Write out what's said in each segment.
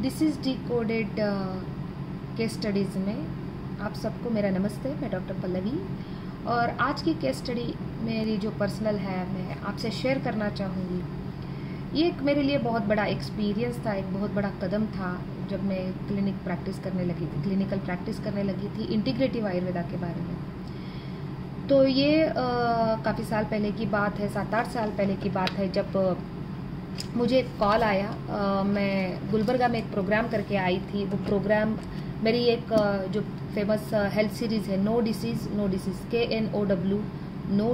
This is decoded case studies में आप सबको मेरा नमस्ते। मैं डॉक्टर पल्लवी और आज की केस स्टडी मेरी जो पर्सनल है मैं आपसे शेयर करना चाहूँगी। ये एक मेरे लिए बहुत बड़ा एक्सपीरियंस था, एक बहुत बड़ा कदम था जब मैं क्लिनिकल प्रैक्टिस करने लगी थी इंटीग्रेटिव आयुर्वेदा के बारे में। तो ये काफ़ी साल पहले की बात है, 7-8 साल पहले की बात है, जब मुझे एक कॉल आया। मैं गुलबर्गा में एक प्रोग्राम करके आई थी। वो प्रोग्राम मेरी एक जो फेमस हेल्थ सीरीज़ है, no disease KNOW, no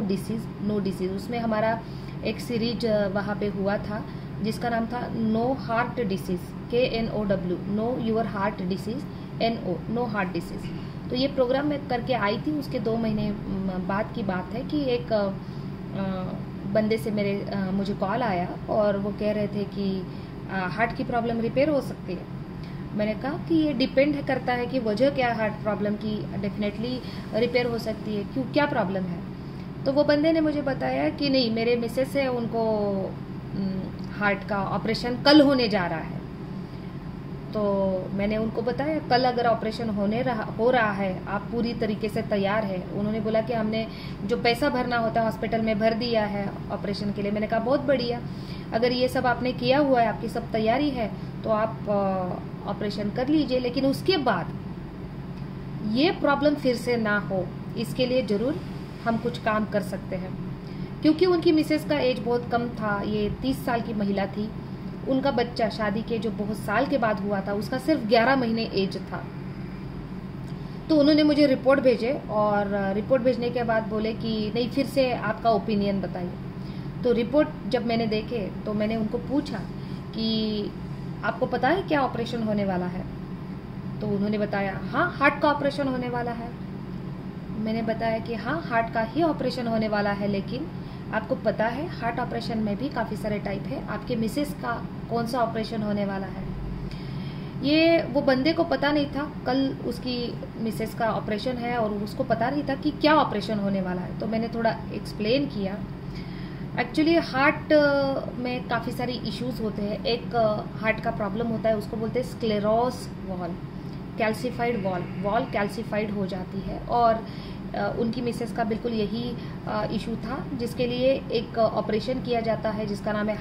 disease, उसमें हमारा एक सीरीज वहाँ पे हुआ था जिसका नाम था no heart disease, KNOW, know your heart disease, NO, no heart disease. तो ये प्रोग्राम मैं करके आई थी। उसके 2 महीने बाद की बात है कि एक बंदे से मुझे कॉल आया और वो कह रहे थे कि हार्ट की प्रॉब्लम रिपेयर हो सकती है। मैंने कहा कि ये डिपेंड करता है कि वजह क्या है हार्ट प्रॉब्लम की। डेफिनेटली रिपेयर हो सकती है, क्यों, क्या प्रॉब्लम है। तो वो बंदे ने मुझे बताया कि नहीं, मेरे मिसेस है, उनको हार्ट का ऑपरेशन कल होने जा रहा है। तो मैंने उनको बताया कल अगर ऑपरेशन हो रहा है, आप पूरी तरीके से तैयार है। उन्होंने बोला कि हमने जो पैसा भरना होता है हॉस्पिटल में भर दिया है ऑपरेशन के लिए। मैंने कहा बहुत बढ़िया, अगर ये सब आपने किया हुआ है, आपकी सब तैयारी है, तो आप ऑपरेशन कर लीजिए। लेकिन उसके बाद ये प्रॉब्लम फिर से ना हो, इसके लिए ज़रूर हम कुछ काम कर सकते हैं। क्योंकि उनकी मिसेस का एज बहुत कम था, ये 30 साल की महिला थी। उनका बच्चा शादी के जो बहुत साल के बाद हुआ था, उसका सिर्फ 11 महीने एज था। तो उन्होंने मुझे रिपोर्ट भेजे और रिपोर्ट भेजने के बाद बोले कि नहीं, फिर से आपका ओपिनियन बताइए। तो रिपोर्ट जब मैंने देखे तो मैंने उनको पूछा कि आपको पता है क्या ऑपरेशन होने वाला है। तो उन्होंने बताया हाँ, हार्ट का ऑपरेशन होने वाला है। मैंने बताया कि हाँ, हार्ट का ही ऑपरेशन होने वाला है, लेकिन आपको पता है हार्ट ऑपरेशन में भी काफ़ी सारे टाइप है, आपके मिसेस का कौन सा ऑपरेशन होने वाला है। ये वो बंदे को पता नहीं था कल उसकी मिसेस का ऑपरेशन है और उसको पता नहीं था कि क्या ऑपरेशन होने वाला है। तो मैंने थोड़ा एक्सप्लेन किया। एक्चुअली हार्ट में काफ़ी सारी इश्यूज होते हैं। एक हार्ट का प्रॉब्लम होता है, उसको बोलते हैं स्क्लेरोस वॉल, कैल्सिफाइड वॉल कैल्सिफाइड हो जाती है। और उनकी मिसेस का बिल्कुल यही इशू था, जिसके लिए एक ऑपरेशन किया जाता है जिसका नाम है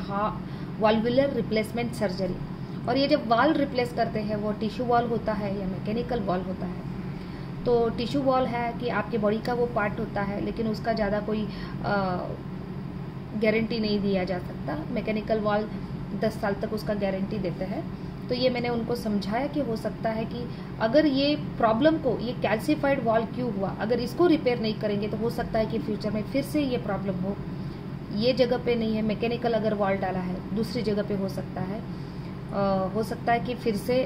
वाल्वुलर रिप्लेसमेंट सर्जरी। और ये जब वाल्व रिप्लेस करते हैं, वो टिश्यू वॉल होता है या मैकेनिकल वॉल होता है। तो टिश्यू वॉल है कि आपके बॉडी का वो पार्ट होता है, लेकिन उसका ज़्यादा कोई गारंटी नहीं दिया जा सकता। मैकेनिकल वॉल 10 साल तक उसका गारंटी देते हैं। तो ये मैंने उनको समझाया कि हो सकता है कि अगर ये प्रॉब्लम को, ये कैल्सिफाइड वॉल क्यों हुआ, अगर इसको रिपेयर नहीं करेंगे तो हो सकता है कि फ्यूचर में फिर से ये प्रॉब्लम हो। ये जगह पे नहीं है, मैकेनिकल अगर वॉल डाला है दूसरी जगह पे हो सकता है। हो सकता है कि फिर से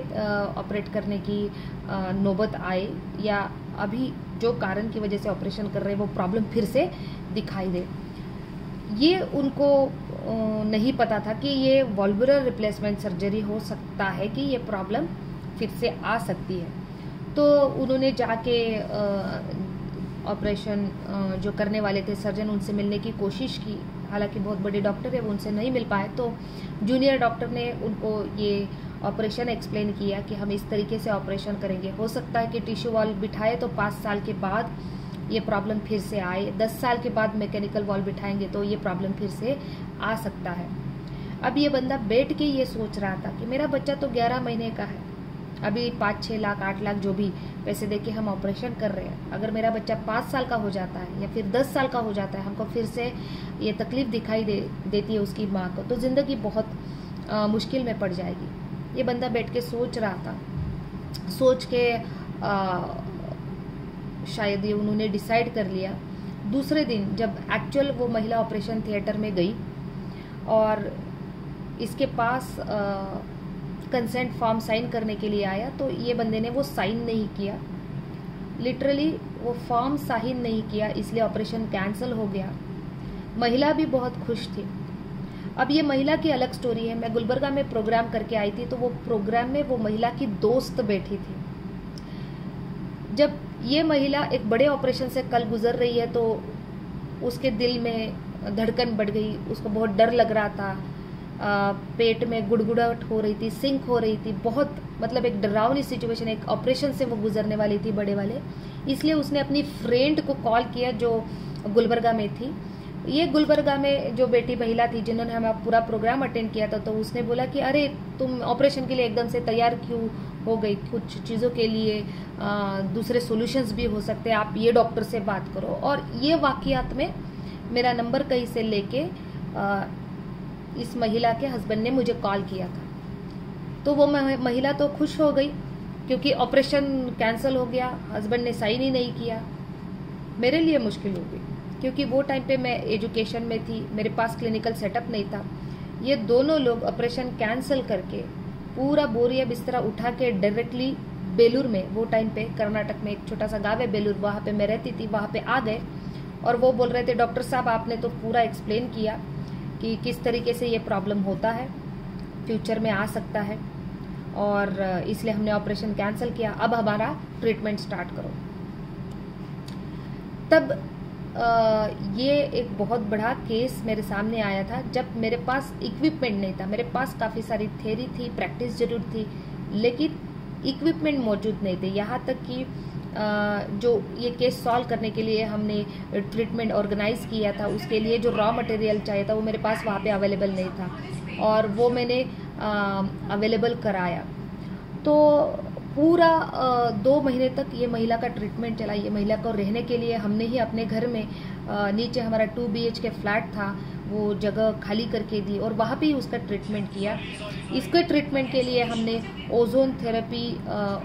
ऑपरेट करने की नौबत आए, या अभी जो कारण की वजह से ऑपरेशन कर रहे हैं वो प्रॉब्लम फिर से दिखाई दे। ये उनको नहीं पता था कि ये वॉल्वुलर रिप्लेसमेंट सर्जरी हो सकता है, कि ये प्रॉब्लम फिर से आ सकती है। तो उन्होंने जाके ऑपरेशन जो करने वाले थे सर्जन, उनसे मिलने की कोशिश की। हालांकि बहुत बड़े डॉक्टर है, वो उनसे नहीं मिल पाए। तो जूनियर डॉक्टर ने उनको ये ऑपरेशन एक्सप्लेन किया कि हम इस तरीके से ऑपरेशन करेंगे। हो सकता है कि टिश्यू वॉल बिठाए तो 5 साल के बाद ये प्रॉब्लम फिर से आए, 10 साल के बाद मैकेनिकल वॉल बिठाएंगे तो ये प्रॉब्लम फिर से आ सकता है। अब ये बंदा बैठ के ये सोच रहा था कि मेरा बच्चा तो 11 महीने का है, अभी 5-6 लाख 8 लाख जो भी पैसे देके हम ऑपरेशन कर रहे हैं। अगर मेरा बच्चा 5 साल का हो जाता है या फिर 10 साल का हो जाता है, हमको फिर से ये तकलीफ दिखाई देती है उसकी माँ को, तो ज़िंदगी बहुत मुश्किल में पड़ जाएगी। ये बंदा बैठ के सोच रहा था। सोच के शायद ये उन्होंने डिसाइड कर लिया। दूसरे दिन जब एक्चुअल वो महिला ऑपरेशन थिएटर में गई और इसके पास कंसेंट फॉर्म साइन करने के लिए आया, तो ये बंदे ने वो साइन नहीं किया। लिटरली वो फॉर्म साइन नहीं किया, इसलिए ऑपरेशन कैंसिल हो गया। महिला भी बहुत खुश थी। अब ये महिला की अलग स्टोरी है। मैं गुलबर्गा में प्रोग्राम करके आई थी, तो वो प्रोग्राम में वो महिला की दोस्त बैठी थी। जब ये महिला एक बड़े ऑपरेशन से कल गुजर रही है, तो उसके दिल में धड़कन बढ़ गई, उसको बहुत डर लग रहा था। पेट में गुड़गुड़ाहट हो रही थी, सिंक हो रही थी, बहुत मतलब एक डरावनी सिचुएशन, एक ऑपरेशन से वो गुजरने वाली थी बड़े वाले। इसलिए उसने अपनी फ्रेंड को कॉल किया जो गुलबर्गा में थी। ये गुलबर्गा में जो बेटी महिला थी जिन्होंने हमारा पूरा प्रोग्राम अटेंड किया था, तो उसने बोला कि अरे तुम ऑपरेशन के लिए एकदम से तैयार क्यों हो गई, कुछ चीज़ों के लिए दूसरे सॉल्यूशंस भी हो सकते हैं, आप ये डॉक्टर से बात करो। और ये वाकयात में मेरा नंबर कहीं से लेके इस महिला के हस्बैंड ने मुझे कॉल किया था। तो वो महिला तो खुश हो गई क्योंकि ऑपरेशन कैंसिल हो गया, हस्बैंड ने साइन ही नहीं किया। मेरे लिए मुश्किल हो गई क्योंकि वो टाइम पे मैं एजुकेशन में थी, मेरे पास क्लिनिकल सेटअप नहीं था। ये दोनों लोग ऑपरेशन कैंसिल करके पूरा बोरिया बिस्तरा उठा के डायरेक्टली बेलूर में, वो टाइम पे कर्नाटक में एक छोटा सा गाँव है बेलूर, वहाँ पे मैं रहती थी, वहाँ पे आ गए। और वो बोल रहे थे डॉक्टर साहब आपने तो पूरा एक्सप्लेन किया कि किस तरीके से ये प्रॉब्लम होता है, फ्यूचर में आ सकता है, और इसलिए हमने ऑपरेशन कैंसिल किया, अब हमारा ट्रीटमेंट स्टार्ट करो। तब ये एक बहुत बड़ा केस मेरे सामने आया था जब मेरे पास इक्विपमेंट नहीं था। मेरे पास काफ़ी सारी थ्योरी थी, प्रैक्टिस जरूर थी, लेकिन इक्विपमेंट मौजूद नहीं थे। यहाँ तक कि जो ये केस सॉल्व करने के लिए हमने ट्रीटमेंट ऑर्गेनाइज किया था, उसके लिए जो रॉ मटेरियल चाहिए था वो मेरे पास वहाँ पे अवेलेबल नहीं था, और वो मैंने अवेलेबल कराया। तो पूरा 2 महीने तक ये महिला का ट्रीटमेंट चला। ये महिला को रहने के लिए हमने ही अपने घर में नीचे हमारा 2 BHK फ्लैट था, वो जगह खाली करके दी और वहाँ पे ही उसका ट्रीटमेंट किया। इसके ट्रीटमेंट के लिए हमने ओजोन थेरेपी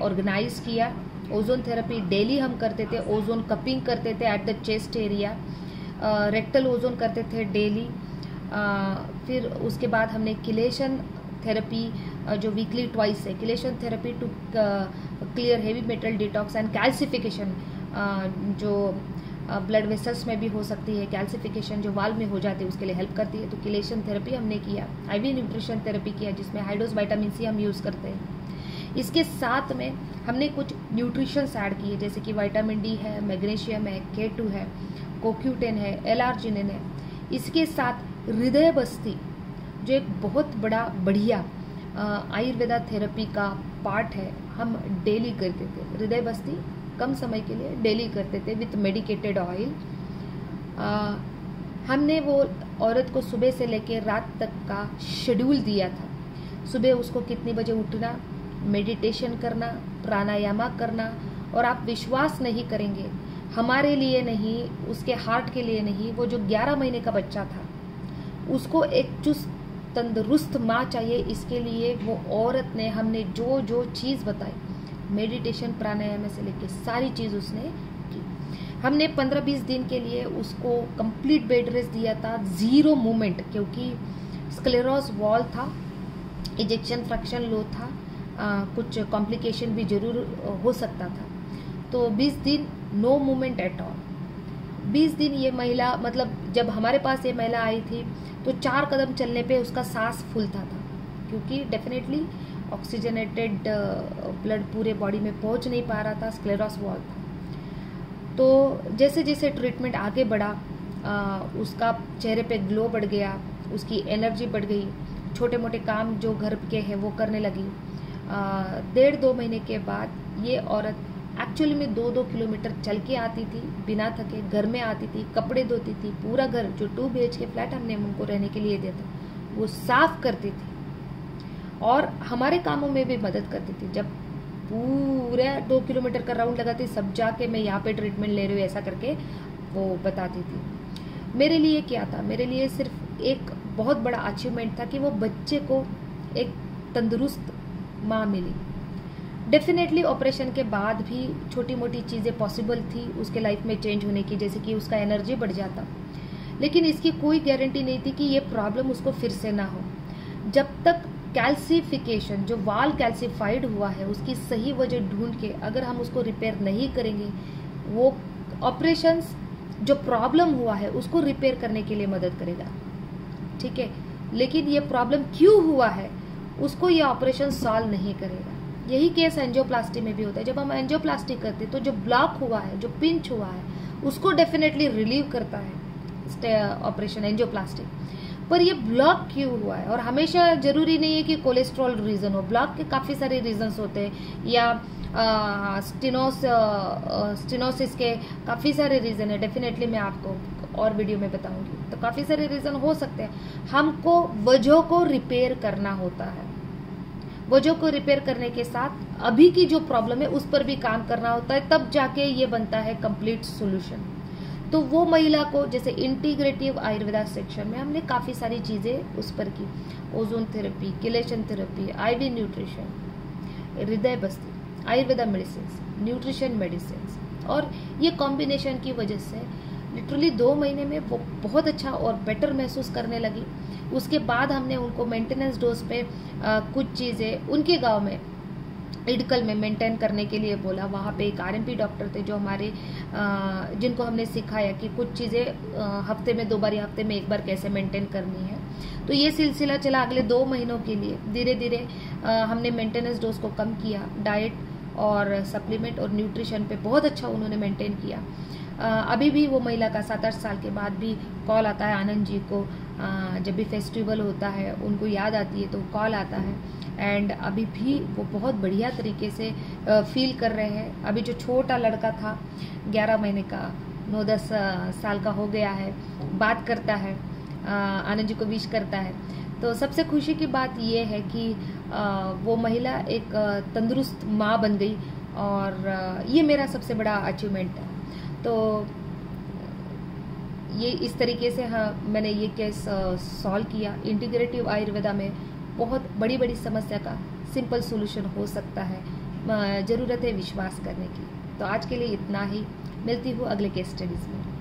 ऑर्गेनाइज किया। ओजोन थेरेपी डेली हम करते थे, ओजोन कपिंग करते थे at the chest area, rectal ozone करते थे डेली। फिर उसके बाद हमने किलेशन थेरेपी जो वीकली ट्वाइस है, chelation therapy to clear heavy metal detox and calcification, जो ब्लड वेसल्स में भी हो सकती है, कैल्सिफिकेशन जो वाल्व में हो जाती है उसके लिए हेल्प करती है, तो किलेशन थेरेपी हमने किया। IV न्यूट्रिशन थेरेपी किया जिसमें हाई डोज विटामिन C हम यूज़ करते हैं। इसके साथ में हमने कुछ न्यूट्रिशंस ऐड किए जैसे कि विटामिन D है, मैग्नीशियम है, K2 है, कोक्यूटेन है, एलार्जिनिन है। इसके साथ हृदय बस्ती जो एक बहुत बढ़िया आयुर्वेदा थेरेपी का पार्ट है, हम डेली करते थे। हृदय बस्ती कम समय के लिए डेली करते थे विथ मेडिकेटेड ऑयल। हमने वो औरत को सुबह से लेकर रात तक का शेड्यूल दिया था। सुबह उसको कितनी बजे उठना, मेडिटेशन करना, प्राणायाम करना, और आप विश्वास नहीं करेंगे, हमारे लिए नहीं, उसके हार्ट के लिए नहीं, वो जो 11 महीने का बच्चा था उसको एक चुस्त तंदुरुस्त माँ चाहिए, इसके लिए वो औरत ने, हमने जो जो चीज़ बताई, मेडिटेशन प्राणायाम से लेके सारी चीज़ उसने की। हमने 15-20 दिन के लिए उसको कंप्लीट बेड रेस्ट दिया था, 0 मूवमेंट, क्योंकि स्क्लेरोस वॉल था, इजेक्शन फ्रैक्शन लो था, कुछ कॉम्प्लिकेशन भी जरूर हो सकता था। तो 20 दिन नो मूवमेंट एट ऑल। 20 दिन ये महिला, मतलब जब हमारे पास ये महिला आई थी तो 4 कदम चलने पे उसका सांस फूलता था, क्योंकि डेफिनेटली ऑक्सीजनेटेड ब्लड पूरे बॉडी में पहुंच नहीं पा रहा था, स्क्लेरोस वॉल था। तो जैसे जैसे ट्रीटमेंट आगे बढ़ा, उसका चेहरे पे ग्लो बढ़ गया, उसकी एनर्जी बढ़ गई, छोटे मोटे काम जो घर के हैं वो करने लगी। 1.5-2 महीने के बाद ये औरत एक्चुअली में 2-2 किलोमीटर चल के आती थी बिना थके, घर में आती थी, कपड़े धोती थी, पूरा घर जो 2 BHK फ्लैट हमने उनको रहने के लिए दिया था वो साफ करती थी और हमारे कामों में भी मदद करती थी। जब पूरा 2 किलोमीटर का राउंड लगाती, सब जाके मैं यहाँ पे ट्रीटमेंट ले रही हूँ ऐसा करके वो बताती थी। मेरे लिए क्या था, मेरे लिए सिर्फ एक बहुत बड़ा अचीवमेंट था कि वो बच्चे को एक तंदुरुस्त माँ मिली। डेफिनेटली ऑपरेशन के बाद भी छोटी मोटी चीज़ें पॉसिबल थी उसके लाइफ में चेंज होने की, जैसे कि उसका एनर्जी बढ़ जाता, लेकिन इसकी कोई गारंटी नहीं थी कि ये प्रॉब्लम उसको फिर से ना हो। जब तक कैल्सिफिकेशन, जो वाल कैल्सिफाइड हुआ है, उसकी सही वजह ढूंढ के अगर हम उसको रिपेयर नहीं करेंगे, वो ऑपरेशंस जो प्रॉब्लम हुआ है उसको रिपेयर करने के लिए मदद करेगा, ठीक है, लेकिन ये प्रॉब्लम क्यों हुआ है उसको ये ऑपरेशन सॉल्व नहीं करेगा। यही केस एंजियोप्लास्टी में भी होता है। जब हम एंजियोप्लास्टी करते हैं तो जो ब्लॉक हुआ है, जो पिंच हुआ है, उसको डेफिनेटली रिलीव करता है ऑपरेशन एंजियोप्लास्टी। पर ये ब्लॉक क्यों हुआ है। और हमेशा जरूरी नहीं है कि कोलेस्ट्रॉल रीजन हो, ब्लॉक के काफ़ी सारे रीजंस होते हैं, या स्टेनोसिस के काफ़ी सारे रीज़न है। डेफिनेटली मैं आपको और वीडियो में बताऊंगी। तो काफ़ी सारे रीज़न हो सकते हैं। हमको वजह को रिपेयर करना होता है। वजह को रिपेयर करने के साथ अभी की जो प्रॉब्लम है उस पर भी काम करना होता है, तब जाके ये बनता है कंप्लीट सोल्यूशन। तो वो महिला को जैसे इंटीग्रेटिव आयुर्वेदा सेक्शन में हमने काफ़ी सारी चीज़ें उस पर की, ozone therapy, chelation therapy, IV nutrition, हृदय बस्ती, आयुर्वेदा मेडिसिन, न्यूट्रिशन मेडिसिन, और ये कॉम्बिनेशन की वजह से लिटरली 2 महीने में वो बहुत अच्छा और बेटर महसूस करने लगी। उसके बाद हमने उनको मेंटेनेंस डोज पे कुछ चीज़ें उनके गांव में इडकल में मेंटेन करने के लिए बोला। वहाँ पे एक आरएमपी डॉक्टर थे जो हमारे जिनको हमने सिखाया कि कुछ चीज़ें हफ्ते में 2 बार या हफ्ते में 1 बार कैसे मेंटेन करनी है। तो ये सिलसिला चला अगले 2 महीनों के लिए। धीरे धीरे हमने मेंटेनेंस डोज को कम किया, डाइट और सप्लीमेंट और न्यूट्रिशन पे बहुत अच्छा उन्होंने मेंटेन किया। अभी भी वो महिला का 7-8 साल के बाद भी कॉल आता है आनंद जी को, जब भी फेस्टिवल होता है उनको याद आती है तो कॉल आता है। एंड अभी भी वो बहुत बढ़िया तरीके से फील कर रहे हैं। अभी जो छोटा लड़का था 11 महीने का, 9-10 साल का हो गया है, बात करता है, आनंद जी को विश करता है। तो सबसे खुशी की बात ये है कि वो महिला एक तंदुरुस्त माँ बन गई, और ये मेरा सबसे बड़ा अचीवमेंट है। तो ये इस तरीके से मैंने ये केस सॉल्व किया। इंटीग्रेटिव आयुर्वेदा में बहुत बड़ी बड़ी समस्या का सिंपल सॉल्यूशन हो सकता है, ज़रूरत है विश्वास करने की। तो आज के लिए इतना ही, मिलती हूँ अगले केस स्टडीज़ में।